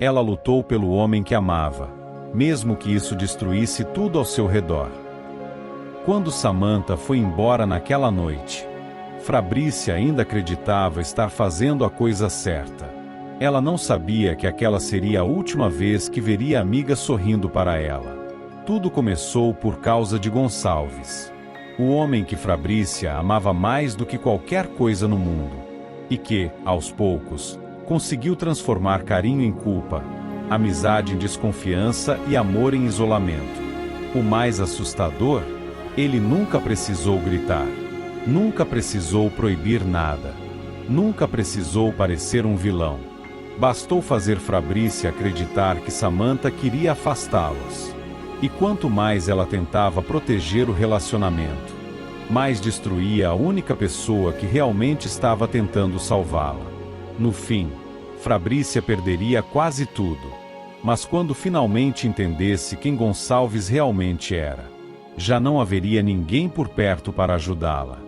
Ela lutou pelo homem que amava, mesmo que isso destruísse tudo ao seu redor. Quando Samantha foi embora naquela noite, Fabrícia ainda acreditava estar fazendo a coisa certa. Ela não sabia que aquela seria a última vez que veria a amiga sorrindo para ela. Tudo começou por causa de Gonçalves, o homem que Fabrícia amava mais do que qualquer coisa no mundo, e que, aos poucos, conseguiu transformar carinho em culpa, amizade em desconfiança e amor em isolamento. O mais assustador, ele nunca precisou gritar, nunca precisou proibir nada, nunca precisou parecer um vilão. Bastou fazer Fabrícia acreditar que Samantha queria afastá-los. E quanto mais ela tentava proteger o relacionamento, mais destruía a única pessoa que realmente estava tentando salvá-la. No fim, Fabrícia perderia quase tudo. Mas quando finalmente entendesse quem Gonçalves realmente era, já não haveria ninguém por perto para ajudá-la.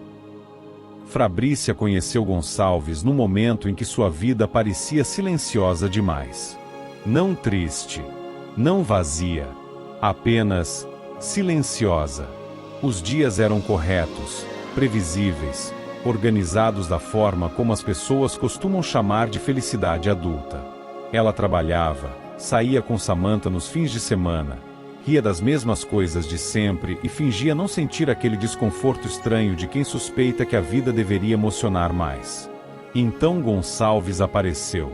Fabrícia conheceu Gonçalves no momento em que sua vida parecia silenciosa demais. Não triste, não vazia, apenas silenciosa. Os dias eram corretos, previsíveis, organizados da forma como as pessoas costumam chamar de felicidade adulta. Ela trabalhava, saía com Samantha nos fins de semana, ria das mesmas coisas de sempre e fingia não sentir aquele desconforto estranho de quem suspeita que a vida deveria emocionar mais. Então Gonçalves apareceu.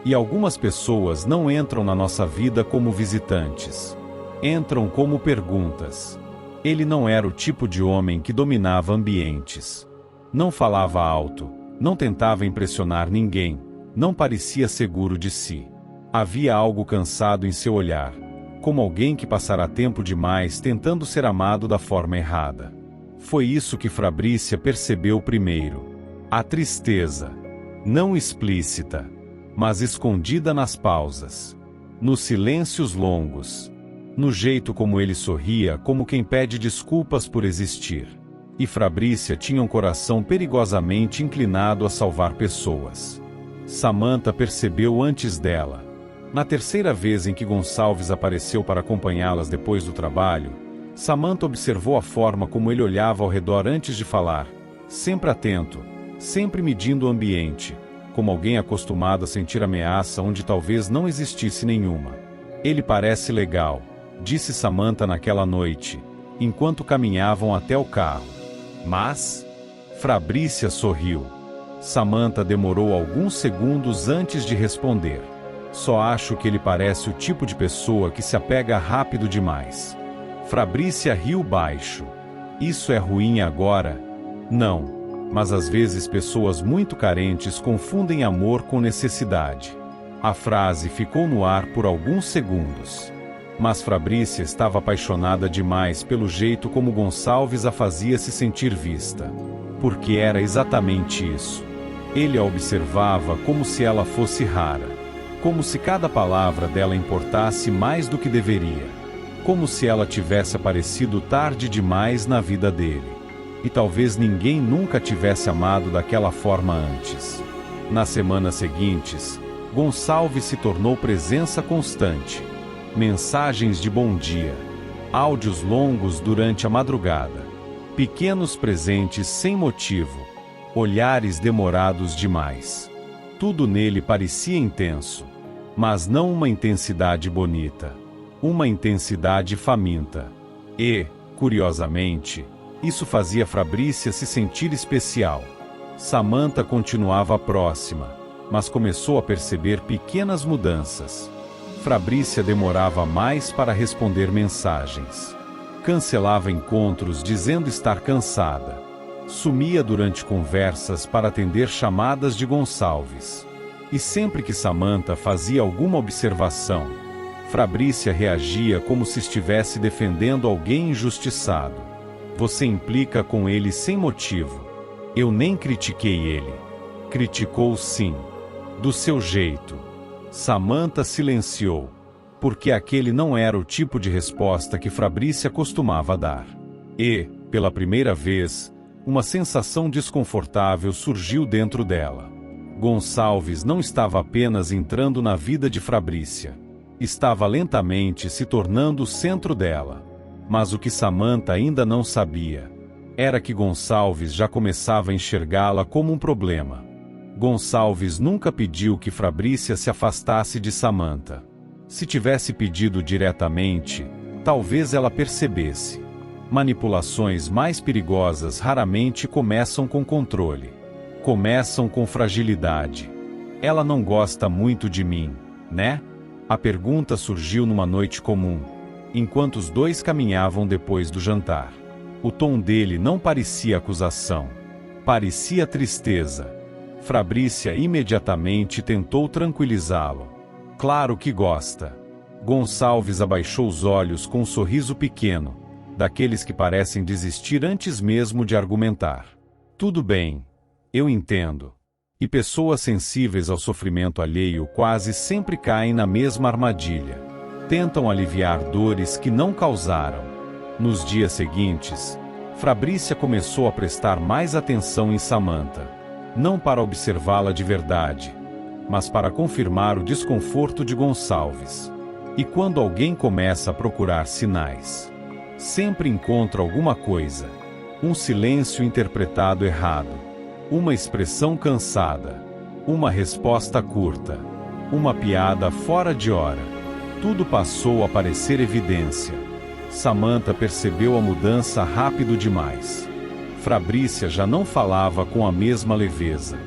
E algumas pessoas não entram na nossa vida como visitantes. Entram como perguntas. Ele não era o tipo de homem que dominava ambientes. Não falava alto, não tentava impressionar ninguém, não parecia seguro de si. Havia algo cansado em seu olhar, como alguém que passará tempo demais tentando ser amado da forma errada. Foi isso que Fabrícia percebeu primeiro. A tristeza, não explícita, mas escondida nas pausas, nos silêncios longos, no jeito como ele sorria como quem pede desculpas por existir. E Fabrícia tinha um coração perigosamente inclinado a salvar pessoas. Samantha percebeu antes dela. Na terceira vez em que Gonçalves apareceu para acompanhá-las depois do trabalho, Samantha observou a forma como ele olhava ao redor antes de falar, sempre atento, sempre medindo o ambiente, como alguém acostumado a sentir ameaça onde talvez não existisse nenhuma. Ele parece legal, disse Samantha naquela noite, enquanto caminhavam até o carro. Mas Fabrícia sorriu. Samantha demorou alguns segundos antes de responder. Só acho que ele parece o tipo de pessoa que se apega rápido demais. Fabrícia riu baixo. Isso é ruim agora? Não. Mas às vezes pessoas muito carentes confundem amor com necessidade. A frase ficou no ar por alguns segundos. Mas Fabrícia estava apaixonada demais pelo jeito como Gonçalves a fazia se sentir vista. Porque era exatamente isso. Ele a observava como se ela fosse rara. Como se cada palavra dela importasse mais do que deveria. Como se ela tivesse aparecido tarde demais na vida dele. E talvez ninguém nunca tivesse amado daquela forma antes. Nas semanas seguintes, Gonçalves se tornou presença constante. Mensagens de bom dia. Áudios longos durante a madrugada. Pequenos presentes sem motivo. Olhares demorados demais. Tudo nele parecia intenso. Mas não uma intensidade bonita. Uma intensidade faminta. E, curiosamente, isso fazia Fabrícia se sentir especial. Samantha continuava próxima, mas começou a perceber pequenas mudanças. Fabrícia demorava mais para responder mensagens. Cancelava encontros dizendo estar cansada. Sumia durante conversas para atender chamadas de Gonçalves. E sempre que Samantha fazia alguma observação, Fabrícia reagia como se estivesse defendendo alguém injustiçado. Você implica com ele sem motivo. Eu nem critiquei ele. Criticou sim. Do seu jeito. Samantha silenciou. Porque aquele não era o tipo de resposta que Fabrícia costumava dar. E, pela primeira vez, uma sensação desconfortável surgiu dentro dela. Gonçalves não estava apenas entrando na vida de Fabrícia. Estava lentamente se tornando o centro dela. Mas o que Samantha ainda não sabia era que Gonçalves já começava a enxergá-la como um problema. Gonçalves nunca pediu que Fabrícia se afastasse de Samantha. Se tivesse pedido diretamente, talvez ela percebesse. Manipulações mais perigosas raramente começam com controle. Começam com fragilidade. Ela não gosta muito de mim, né? A pergunta surgiu numa noite comum, enquanto os dois caminhavam depois do jantar. O tom dele não parecia acusação. Parecia tristeza. Fabrícia imediatamente tentou tranquilizá-lo. Claro que gosta. Gonçalves abaixou os olhos com um sorriso pequeno, daqueles que parecem desistir antes mesmo de argumentar. Tudo bem. Eu entendo. E pessoas sensíveis ao sofrimento alheio quase sempre caem na mesma armadilha. Tentam aliviar dores que não causaram. Nos dias seguintes, Fabrícia começou a prestar mais atenção em Samantha. Não para observá-la de verdade, mas para confirmar o desconforto de Gonçalves. E quando alguém começa a procurar sinais, sempre encontra alguma coisa. Um silêncio interpretado errado. Uma expressão cansada. Uma resposta curta. Uma piada fora de hora. Tudo passou a parecer evidência. Samantha percebeu a mudança rápido demais. Fabrícia já não falava com a mesma leveza.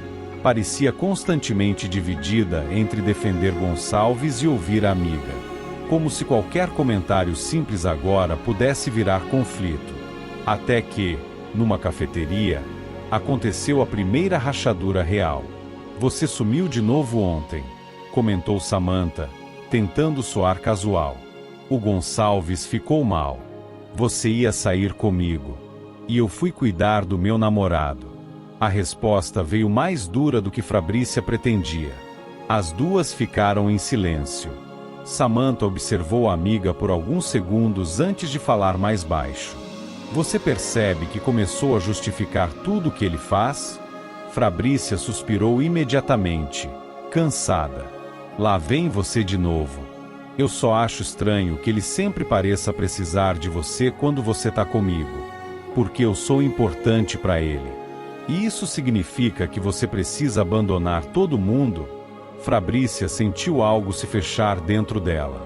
Parecia constantemente dividida entre defender Gonçalves e ouvir a amiga. Como se qualquer comentário simples agora pudesse virar conflito. Até que, numa cafeteria, aconteceu a primeira rachadura real. Você sumiu de novo ontem, comentou Samantha, tentando soar casual. O Gonçalves ficou mal. Você ia sair comigo. E eu fui cuidar do meu namorado. A resposta veio mais dura do que Fabrícia pretendia. As duas ficaram em silêncio. Samantha observou a amiga por alguns segundos antes de falar mais baixo. Você percebe que começou a justificar tudo o que ele faz? Fabrícia suspirou imediatamente, cansada. Lá vem você de novo. Eu só acho estranho que ele sempre pareça precisar de você quando você tá comigo. Porque eu sou importante para ele. E isso significa que você precisa abandonar todo mundo? Fabrícia sentiu algo se fechar dentro dela.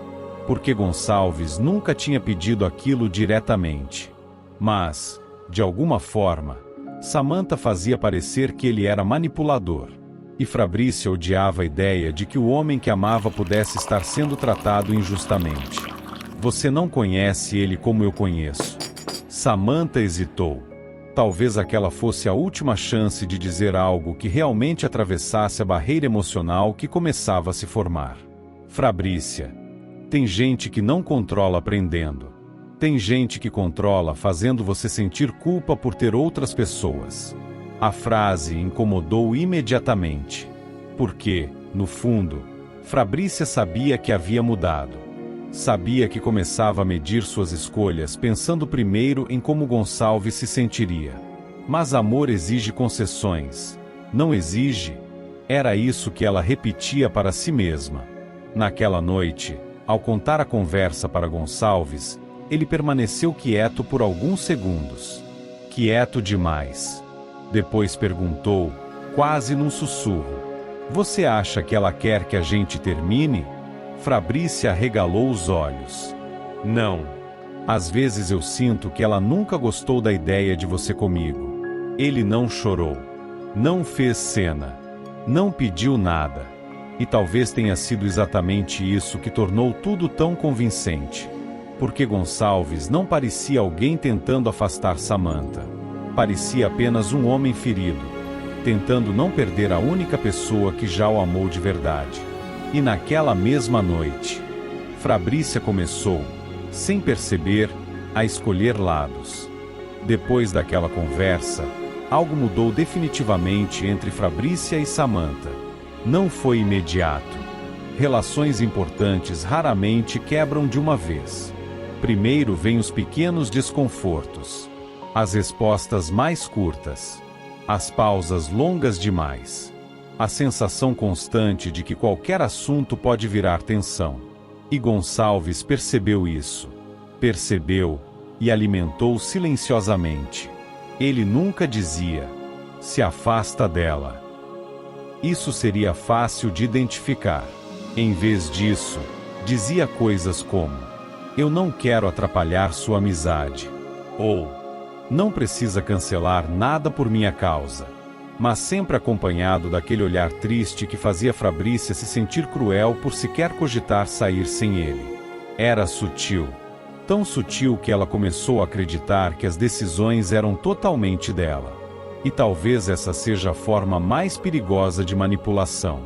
Porque Gonçalves nunca tinha pedido aquilo diretamente. Mas, de alguma forma, Samantha fazia parecer que ele era manipulador. E Fabrícia odiava a ideia de que o homem que amava pudesse estar sendo tratado injustamente. Você não conhece ele como eu conheço. Samantha hesitou. Talvez aquela fosse a última chance de dizer algo que realmente atravessasse a barreira emocional que começava a se formar. Fabrícia, tem gente que não controla aprendendo. Tem gente que controla fazendo você sentir culpa por ter outras pessoas. A frase incomodou imediatamente. Porque, no fundo, Fabrícia sabia que havia mudado. Sabia que começava a medir suas escolhas pensando primeiro em como Gonçalves se sentiria. Mas amor exige concessões. Não exige? Era isso que ela repetia para si mesma. Naquela noite, ao contar a conversa para Gonçalves, ele permaneceu quieto por alguns segundos. Quieto demais. Depois perguntou, quase num sussurro. Você acha que ela quer que a gente termine? Fabrícia arregalou os olhos. Não. Às vezes eu sinto que ela nunca gostou da ideia de você comigo. Ele não chorou. Não fez cena. Não pediu nada. E talvez tenha sido exatamente isso que tornou tudo tão convincente. Porque Gonçalves não parecia alguém tentando afastar Samantha. Parecia apenas um homem ferido, tentando não perder a única pessoa que já o amou de verdade. E naquela mesma noite, Fabrícia começou, sem perceber, a escolher lados. Depois daquela conversa, algo mudou definitivamente entre Fabrícia e Samantha. Não foi imediato. Relações importantes raramente quebram de uma vez. Primeiro vêm os pequenos desconfortos. As respostas mais curtas. As pausas longas demais. A sensação constante de que qualquer assunto pode virar tensão. E Gonçalves percebeu isso. Percebeu, e alimentou silenciosamente. Ele nunca dizia: se afasta dela. Isso seria fácil de identificar. Em vez disso, dizia coisas como: eu não quero atrapalhar sua amizade. Ou: não precisa cancelar nada por minha causa. Mas sempre acompanhado daquele olhar triste que fazia Fabrícia se sentir cruel por sequer cogitar sair sem ele. Era sutil. Tão sutil que ela começou a acreditar que as decisões eram totalmente dela. E talvez essa seja a forma mais perigosa de manipulação.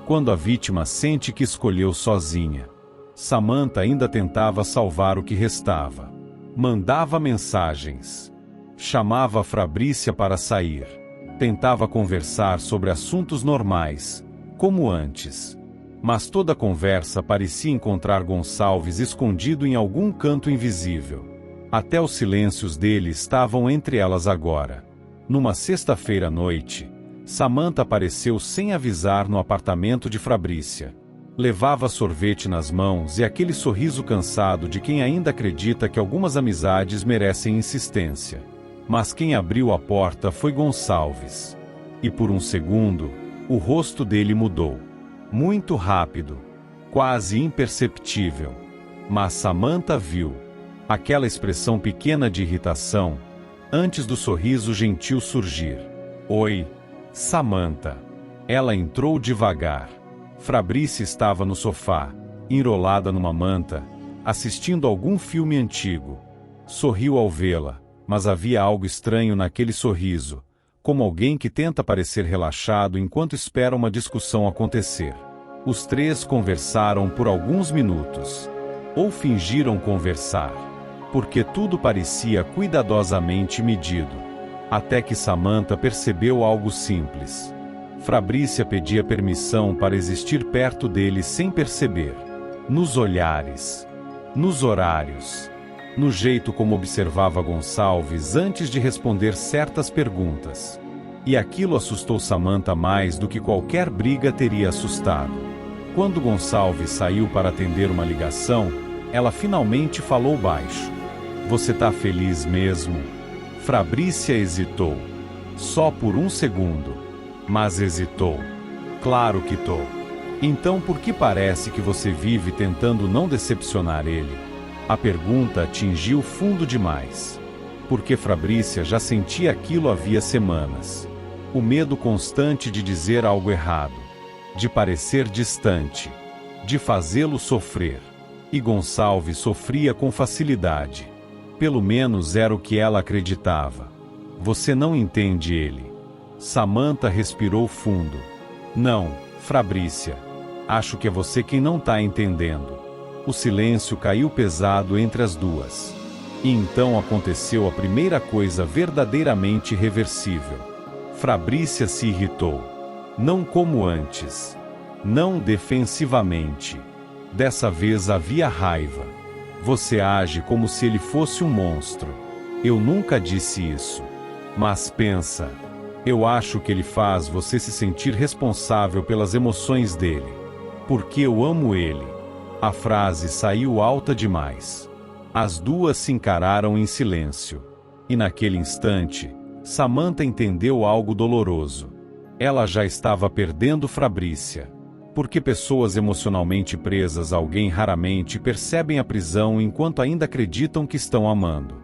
Quando a vítima sente que escolheu sozinha. Samantha ainda tentava salvar o que restava. Mandava mensagens. Chamava Fabrícia para sair. Tentava conversar sobre assuntos normais, como antes. Mas toda conversa parecia encontrar Gonçalves escondido em algum canto invisível. Até os silêncios dele estavam entre elas agora. Numa sexta-feira à noite, Samantha apareceu sem avisar no apartamento de Fabrícia. Levava sorvete nas mãos e aquele sorriso cansado de quem ainda acredita que algumas amizades merecem insistência. Mas quem abriu a porta foi Gonçalves. E por um segundo, o rosto dele mudou. Muito rápido. Quase imperceptível. Mas Samantha viu. Aquela expressão pequena de irritação, antes do sorriso gentil surgir. Oi, Samantha. Ela entrou devagar. Fabrícia estava no sofá, enrolada numa manta, assistindo algum filme antigo. Sorriu ao vê-la. Mas havia algo estranho naquele sorriso, como alguém que tenta parecer relaxado enquanto espera uma discussão acontecer. Os três conversaram por alguns minutos. Ou fingiram conversar. Porque tudo parecia cuidadosamente medido. Até que Samantha percebeu algo simples. Fabrícia pedia permissão para existir perto dele sem perceber. Nos olhares. Nos horários. No jeito como observava Gonçalves antes de responder certas perguntas. E aquilo assustou Samantha mais do que qualquer briga teria assustado. Quando Gonçalves saiu para atender uma ligação, ela finalmente falou baixo. Você tá feliz mesmo? Fabrícia hesitou. Só por um segundo. Mas hesitou. Claro que tô. Então por que parece que você vive tentando não decepcionar ele? A pergunta atingiu fundo demais. Porque Fabrícia já sentia aquilo havia semanas. O medo constante de dizer algo errado. De parecer distante. De fazê-lo sofrer. E Gonçalves sofria com facilidade. Pelo menos era o que ela acreditava. Você não entende ele. Samantha respirou fundo. Não, Fabrícia. Acho que é você quem não tá entendendo. O silêncio caiu pesado entre as duas. E então aconteceu a primeira coisa verdadeiramente irreversível. Fabrícia se irritou. Não como antes. Não defensivamente. Dessa vez havia raiva. Você age como se ele fosse um monstro. Eu nunca disse isso. Mas pensa. Eu acho que ele faz você se sentir responsável pelas emoções dele. Porque eu amo ele. A frase saiu alta demais. As duas se encararam em silêncio. E naquele instante, Samantha entendeu algo doloroso. Ela já estava perdendo Fabrícia. Porque pessoas emocionalmente presas a alguém raramente percebem a prisão enquanto ainda acreditam que estão amando.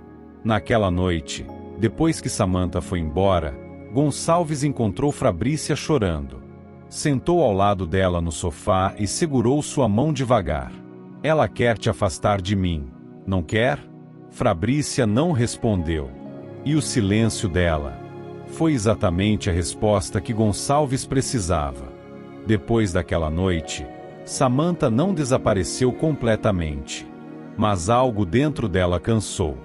Naquela noite, depois que Samantha foi embora, Gonçalves encontrou Fabrícia chorando. Sentou ao lado dela no sofá e segurou sua mão devagar. Ela quer te afastar de mim, não quer? Fabrícia não respondeu. E o silêncio dela foi exatamente a resposta que Gonçalves precisava. Depois daquela noite, Samantha não desapareceu completamente. Mas algo dentro dela cansou.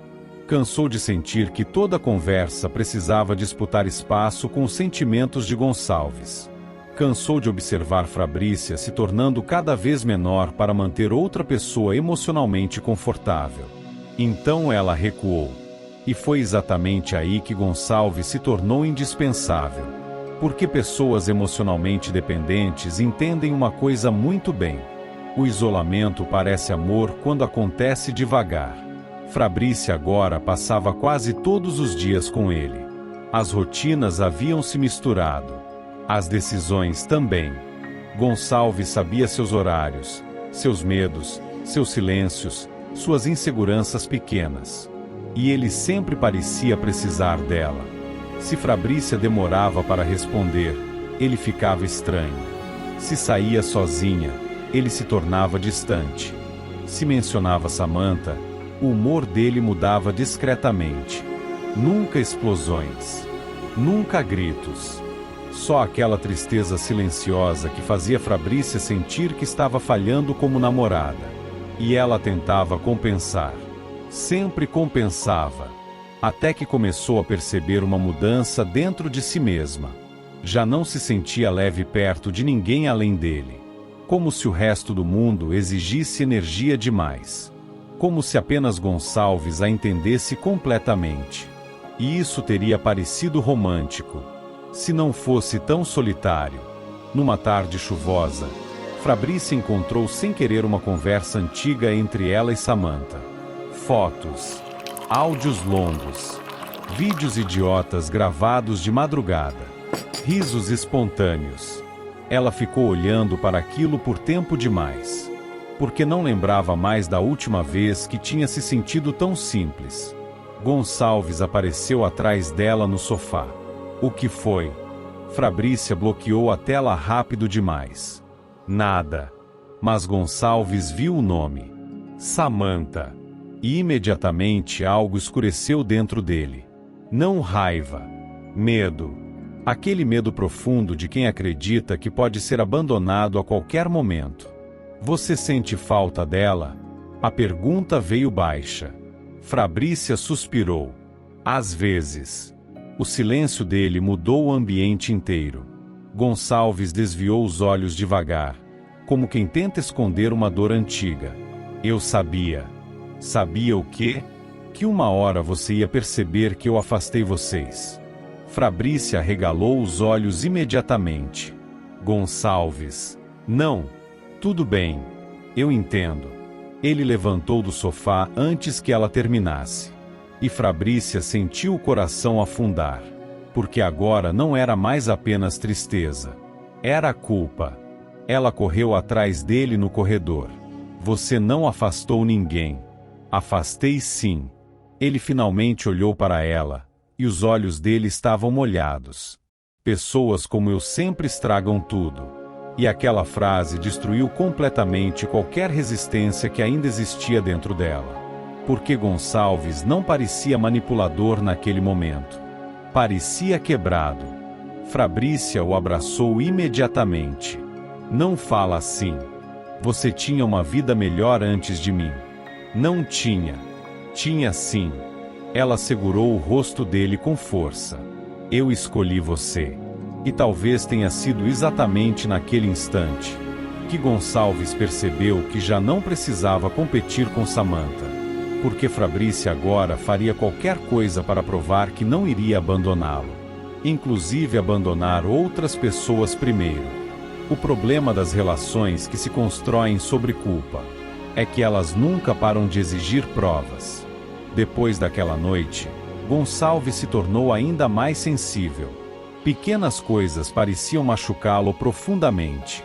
Cansou de sentir que toda conversa precisava disputar espaço com os sentimentos de Gonçalves. Cansou de observar Fabrícia se tornando cada vez menor para manter outra pessoa emocionalmente confortável. Então ela recuou. E foi exatamente aí que Gonçalves se tornou indispensável. Porque pessoas emocionalmente dependentes entendem uma coisa muito bem. O isolamento parece amor quando acontece devagar. Fabrícia agora passava quase todos os dias com ele. As rotinas haviam se misturado. As decisões também. Gonçalves sabia seus horários, seus medos, seus silêncios, suas inseguranças pequenas. E ele sempre parecia precisar dela. Se Fabrícia demorava para responder, ele ficava estranho. Se saía sozinha, ele se tornava distante. Se mencionava Samantha, o humor dele mudava discretamente. Nunca explosões. Nunca gritos. Só aquela tristeza silenciosa que fazia Fabrícia sentir que estava falhando como namorada. E ela tentava compensar. Sempre compensava. Até que começou a perceber uma mudança dentro de si mesma. Já não se sentia leve perto de ninguém além dele. Como se o resto do mundo exigisse energia demais. Como se apenas Gonçalves a entendesse completamente. E isso teria parecido romântico, se não fosse tão solitário. Numa tarde chuvosa, Fabrícia encontrou sem querer uma conversa antiga entre ela e Samantha. Fotos, áudios longos, vídeos idiotas gravados de madrugada, risos espontâneos. Ela ficou olhando para aquilo por tempo demais, porque não lembrava mais da última vez que tinha se sentido tão simples. Gonçalves apareceu atrás dela no sofá. O que foi? Fabrícia bloqueou a tela rápido demais. Nada. Mas Gonçalves viu o nome. Samantha. E imediatamente algo escureceu dentro dele. Não raiva. Medo. Aquele medo profundo de quem acredita que pode ser abandonado a qualquer momento. Você sente falta dela? A pergunta veio baixa. Fabrícia suspirou. Às vezes. O silêncio dele mudou o ambiente inteiro. Gonçalves desviou os olhos devagar, como quem tenta esconder uma dor antiga. Eu sabia. Sabia o quê? Que uma hora você ia perceber que eu afastei vocês. Fabrícia arregalou os olhos imediatamente. Gonçalves. Não. Tudo bem. Eu entendo. Ele levantou do sofá antes que ela terminasse. E Fabrícia sentiu o coração afundar. Porque agora não era mais apenas tristeza. Era culpa. Ela correu atrás dele no corredor. Você não afastou ninguém. Afastei sim. Ele finalmente olhou para ela, e os olhos dele estavam molhados. Pessoas como eu sempre estragam tudo. E aquela frase destruiu completamente qualquer resistência que ainda existia dentro dela. Porque Gonçalves não parecia manipulador naquele momento. Parecia quebrado. Fabrícia o abraçou imediatamente. Não fala assim. Você tinha uma vida melhor antes de mim. Não tinha. Tinha sim. Ela segurou o rosto dele com força. Eu escolhi você. E talvez tenha sido exatamente naquele instante que Gonçalves percebeu que já não precisava competir com Samantha. Porque Fabrícia agora faria qualquer coisa para provar que não iria abandoná-lo. Inclusive abandonar outras pessoas primeiro. O problema das relações que se constroem sobre culpa é que elas nunca param de exigir provas. Depois daquela noite, Gonçalves se tornou ainda mais sensível. Pequenas coisas pareciam machucá-lo profundamente.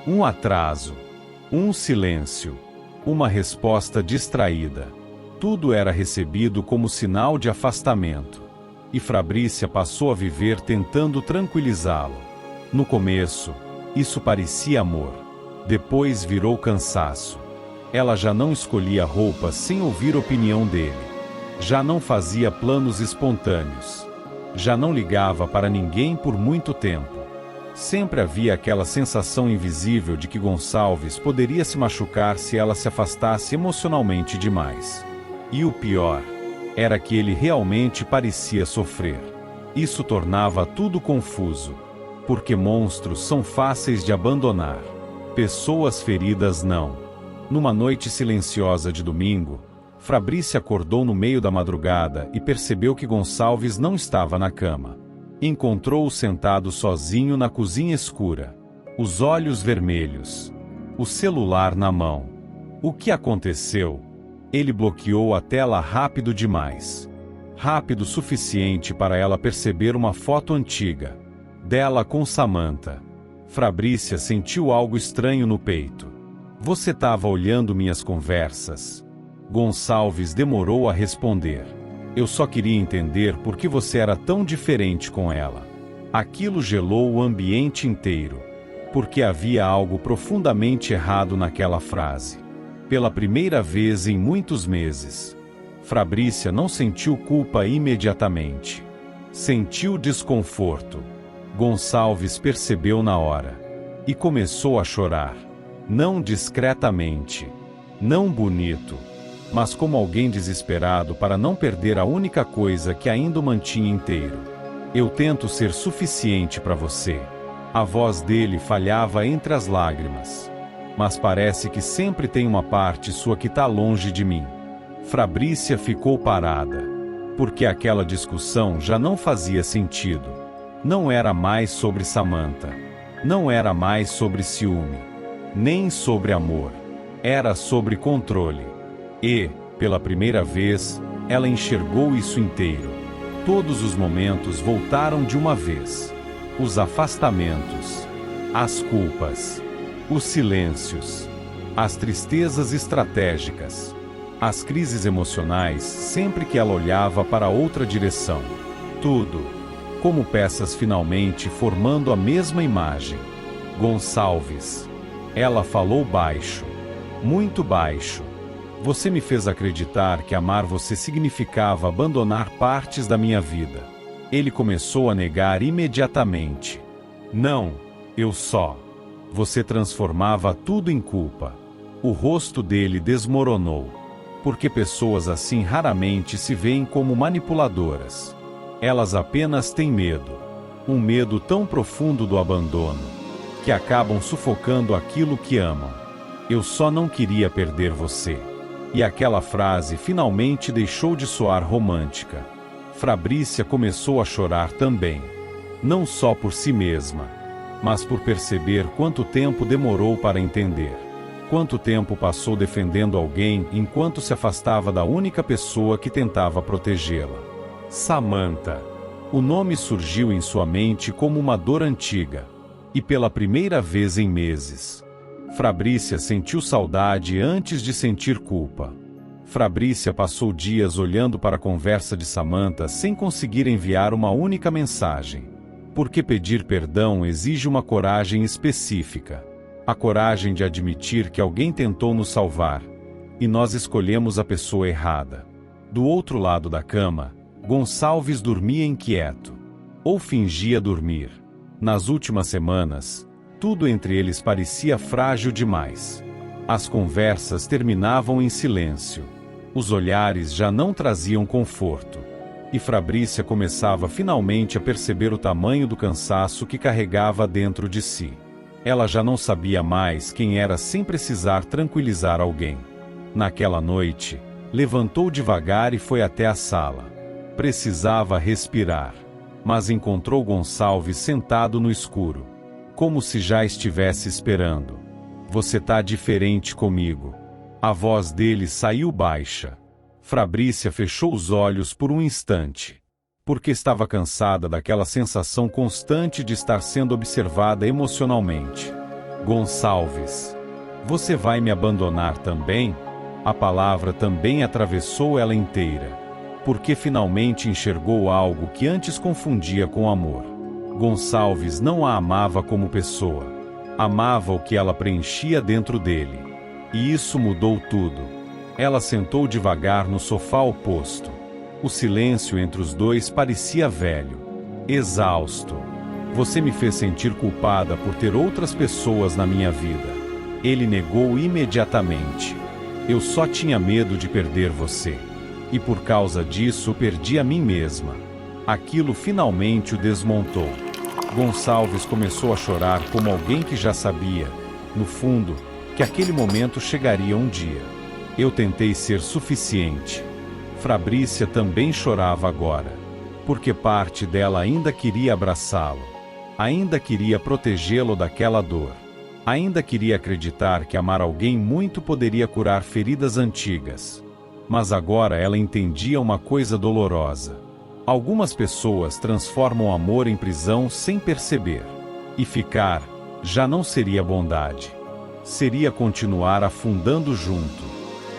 Um atraso, um silêncio, uma resposta distraída. Tudo era recebido como sinal de afastamento. E Fabrícia passou a viver tentando tranquilizá-lo. No começo, isso parecia amor. Depois virou cansaço. Ela já não escolhia roupas sem ouvir a opinião dele. Já não fazia planos espontâneos. Já não ligava para ninguém por muito tempo. Sempre havia aquela sensação invisível de que Gonçalves poderia se machucar se ela se afastasse emocionalmente demais. E o pior era que ele realmente parecia sofrer. Isso tornava tudo confuso. Porque monstros são fáceis de abandonar. Pessoas feridas não. Numa noite silenciosa de domingo, Fabrícia acordou no meio da madrugada e percebeu que Gonçalves não estava na cama. Encontrou-o sentado sozinho na cozinha escura, os olhos vermelhos, o celular na mão. O que aconteceu? Ele bloqueou a tela rápido demais. Rápido o suficiente para ela perceber uma foto antiga dela com Samantha. Fabrícia sentiu algo estranho no peito. Você estava olhando minhas conversas? Gonçalves demorou a responder. Eu só queria entender por que você era tão diferente com ela. Aquilo gelou o ambiente inteiro, porque havia algo profundamente errado naquela frase. Pela primeira vez em muitos meses, Fabrícia não sentiu culpa imediatamente. Sentiu desconforto. Gonçalves percebeu na hora. E começou a chorar. Não discretamente. Não bonito. Mas como alguém desesperado para não perder a única coisa que ainda o mantinha inteiro. Eu tento ser suficiente para você. A voz dele falhava entre as lágrimas. Mas parece que sempre tem uma parte sua que está longe de mim. Fabrícia ficou parada. Porque aquela discussão já não fazia sentido. Não era mais sobre Samantha. Não era mais sobre ciúme. Nem sobre amor. Era sobre controle. E, pela primeira vez, ela enxergou isso inteiro. Todos os momentos voltaram de uma vez. Os afastamentos. As culpas. Os silêncios. As tristezas estratégicas. As crises emocionais sempre que ela olhava para outra direção. Tudo. Como peças finalmente formando a mesma imagem. Gonçalves. Ela falou baixo. Muito baixo. Você me fez acreditar que amar você significava abandonar partes da minha vida. Ele começou a negar imediatamente. Não, eu só. Você transformava tudo em culpa. O rosto dele desmoronou. Porque pessoas assim raramente se veem como manipuladoras. Elas apenas têm medo. Um medo tão profundo do abandono, que acabam sufocando aquilo que amam. Eu só não queria perder você. E aquela frase finalmente deixou de soar romântica. Fabrícia começou a chorar também. Não só por si mesma, mas por perceber quanto tempo demorou para entender. Quanto tempo passou defendendo alguém enquanto se afastava da única pessoa que tentava protegê-la. Samantha. O nome surgiu em sua mente como uma dor antiga. E pela primeira vez em meses, Fabrícia sentiu saudade antes de sentir culpa. Fabrícia passou dias olhando para a conversa de Samantha sem conseguir enviar uma única mensagem. Porque pedir perdão exige uma coragem específica. A coragem de admitir que alguém tentou nos salvar, e nós escolhemos a pessoa errada. Do outro lado da cama, Gonçalves dormia inquieto. Ou fingia dormir. Nas últimas semanas, tudo entre eles parecia frágil demais. As conversas terminavam em silêncio. Os olhares já não traziam conforto. E Fabrícia começava finalmente a perceber o tamanho do cansaço que carregava dentro de si. Ela já não sabia mais quem era sem precisar tranquilizar alguém. Naquela noite, levantou devagar e foi até a sala. Precisava respirar. Mas encontrou Gonçalves sentado no escuro. Como se já estivesse esperando. Você tá diferente comigo. A voz dele saiu baixa. Fabrícia fechou os olhos por um instante. Porque estava cansada daquela sensação constante de estar sendo observada emocionalmente. Gonçalves. Você vai me abandonar também? A palavra também atravessou ela inteira. Porque finalmente enxergou algo que antes confundia com amor. Gonçalves não a amava como pessoa. Amava o que ela preenchia dentro dele. E isso mudou tudo. Ela sentou devagar no sofá oposto. O silêncio entre os dois parecia velho. Exausto. Você me fez sentir culpada por ter outras pessoas na minha vida. Ele negou imediatamente. Eu só tinha medo de perder você. E por causa disso perdi a mim mesma. Aquilo finalmente o desmontou. Gonçalves começou a chorar como alguém que já sabia, no fundo, que aquele momento chegaria um dia. Eu tentei ser suficiente. Fabrícia também chorava agora. porque parte dela ainda queria abraçá-lo, ainda queria protegê-lo daquela dor, ainda queria acreditar que amar alguém muito poderia curar feridas antigas. Mas agora ela entendia uma coisa dolorosa. Algumas pessoas transformam o amor em prisão sem perceber. E ficar já não seria bondade. Seria continuar afundando junto.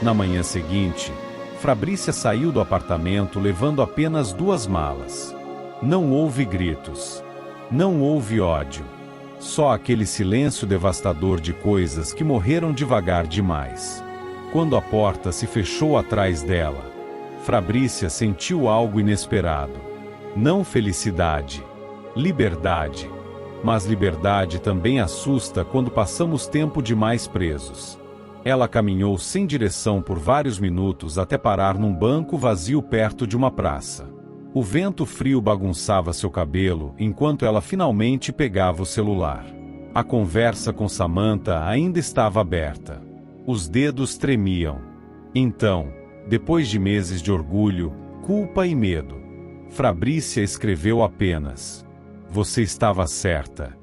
Na manhã seguinte, Fabrícia saiu do apartamento levando apenas 2 malas. Não houve gritos. Não houve ódio. Só aquele silêncio devastador de coisas que morreram devagar demais. Quando a porta se fechou atrás dela, Fabrícia sentiu algo inesperado. Não felicidade, liberdade. Mas liberdade também assusta quando passamos tempo demais presos. Ela caminhou sem direção por vários minutos até parar num banco vazio perto de uma praça. O vento frio bagunçava seu cabelo enquanto ela finalmente pegava o celular. A conversa com Samantha ainda estava aberta. Os dedos tremiam. Então, depois de meses de orgulho, culpa e medo, Fabrícia escreveu apenas: "Você estava certa."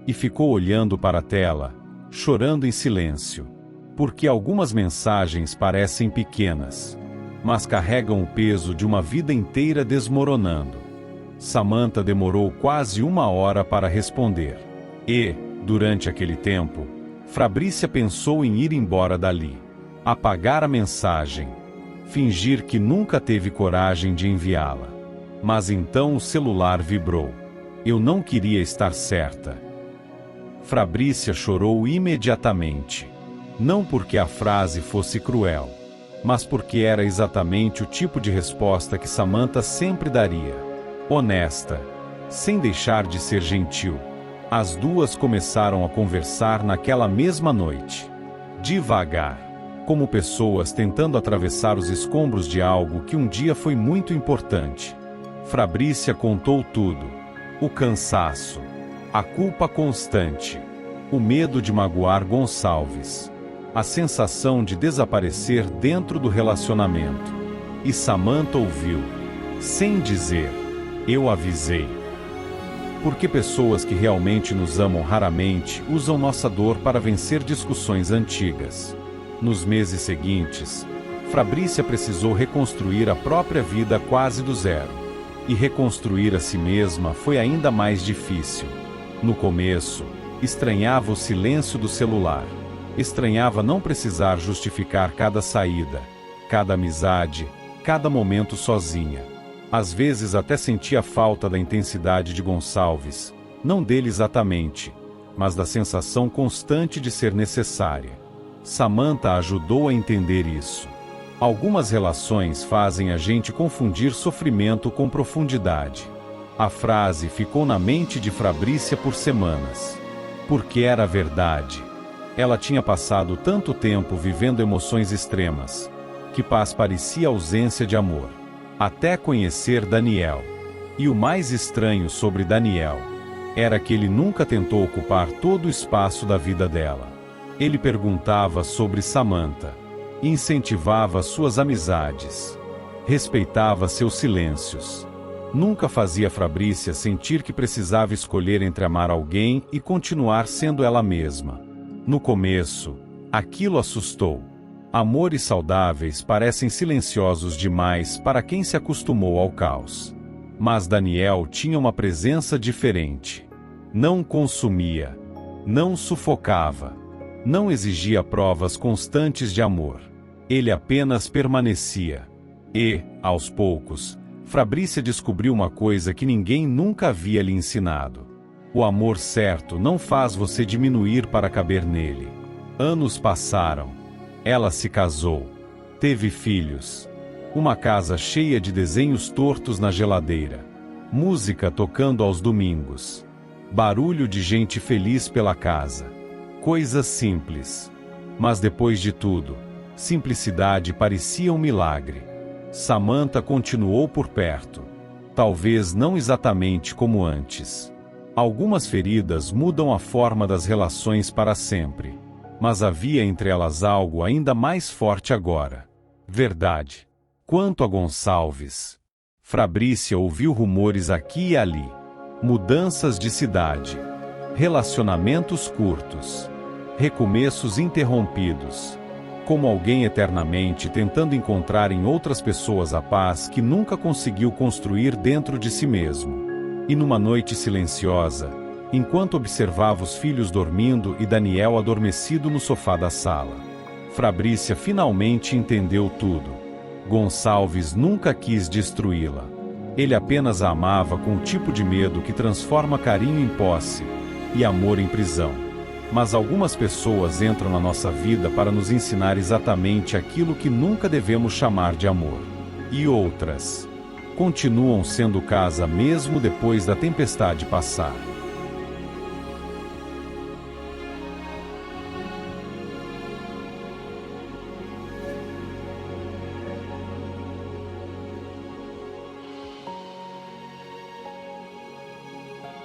E ficou olhando para a tela, chorando em silêncio. Porque algumas mensagens parecem pequenas, mas carregam o peso de uma vida inteira desmoronando. Samantha demorou quase 1 hora para responder. E, durante aquele tempo, Fabrícia pensou em ir embora dali. Apagar a mensagem. Fingir que nunca teve coragem de enviá-la. Mas então o celular vibrou. Eu não queria estar certa. Fabrícia chorou imediatamente. Não porque a frase fosse cruel, mas porque era exatamente o tipo de resposta que Samantha sempre daria. Honesta, sem deixar de ser gentil. As duas começaram a conversar naquela mesma noite. Devagar, como pessoas tentando atravessar os escombros de algo que um dia foi muito importante. Fabrícia contou tudo. O cansaço, a culpa constante, o medo de magoar Gonçalves, a sensação de desaparecer dentro do relacionamento. E Samantha ouviu, sem dizer: "Eu avisei." Porque pessoas que realmente nos amam raramente usam nossa dor para vencer discussões antigas. Nos meses seguintes, Fabrícia precisou reconstruir a própria vida quase do zero. E reconstruir a si mesma foi ainda mais difícil. No começo, estranhava o silêncio do celular. Estranhava não precisar justificar cada saída, cada amizade, cada momento sozinha. Às vezes até sentia falta da intensidade de Gonçalves, não dele exatamente, mas da sensação constante de ser necessária. Samantha ajudou a entender isso. Algumas relações fazem a gente confundir sofrimento com profundidade. A frase ficou na mente de Fabrícia por semanas. Porque era verdade. Ela tinha passado tanto tempo vivendo emoções extremas, que paz parecia ausência de amor. Até conhecer Daniel. E o mais estranho sobre Daniel era que ele nunca tentou ocupar todo o espaço da vida dela. Ele perguntava sobre Samantha, incentivava suas amizades, respeitava seus silêncios. Nunca fazia Fabrícia sentir que precisava escolher entre amar alguém e continuar sendo ela mesma. No começo, aquilo assustou. Amores saudáveis parecem silenciosos demais para quem se acostumou ao caos. Mas Daniel tinha uma presença diferente. Não consumia, não sufocava, não exigia provas constantes de amor. Ele apenas permanecia. E, aos poucos, Fabrícia descobriu uma coisa que ninguém nunca havia lhe ensinado. O amor certo não faz você diminuir para caber nele. Anos passaram. Ela se casou. Teve filhos. Uma casa cheia de desenhos tortos na geladeira. Música tocando aos domingos. Barulho de gente feliz pela casa. Coisas simples. Mas depois de tudo, simplicidade parecia um milagre. Samantha continuou por perto. Talvez não exatamente como antes. Algumas feridas mudam a forma das relações para sempre. Mas havia entre elas algo ainda mais forte agora. Verdade. Quanto a Gonçalves, Fabrícia ouviu rumores aqui e ali. Mudanças de cidade. Relacionamentos curtos. Recomeços interrompidos. Como alguém eternamente tentando encontrar em outras pessoas a paz que nunca conseguiu construir dentro de si mesmo. E numa noite silenciosa, enquanto observava os filhos dormindo e Daniel adormecido no sofá da sala, Fabrícia finalmente entendeu tudo. Gonçalves nunca quis destruí-la. Ele apenas a amava com o tipo de medo que transforma carinho em posse e amor em prisão. Mas algumas pessoas entram na nossa vida para nos ensinar exatamente aquilo que nunca devemos chamar de amor. E outras continuam sendo casa mesmo depois da tempestade passar.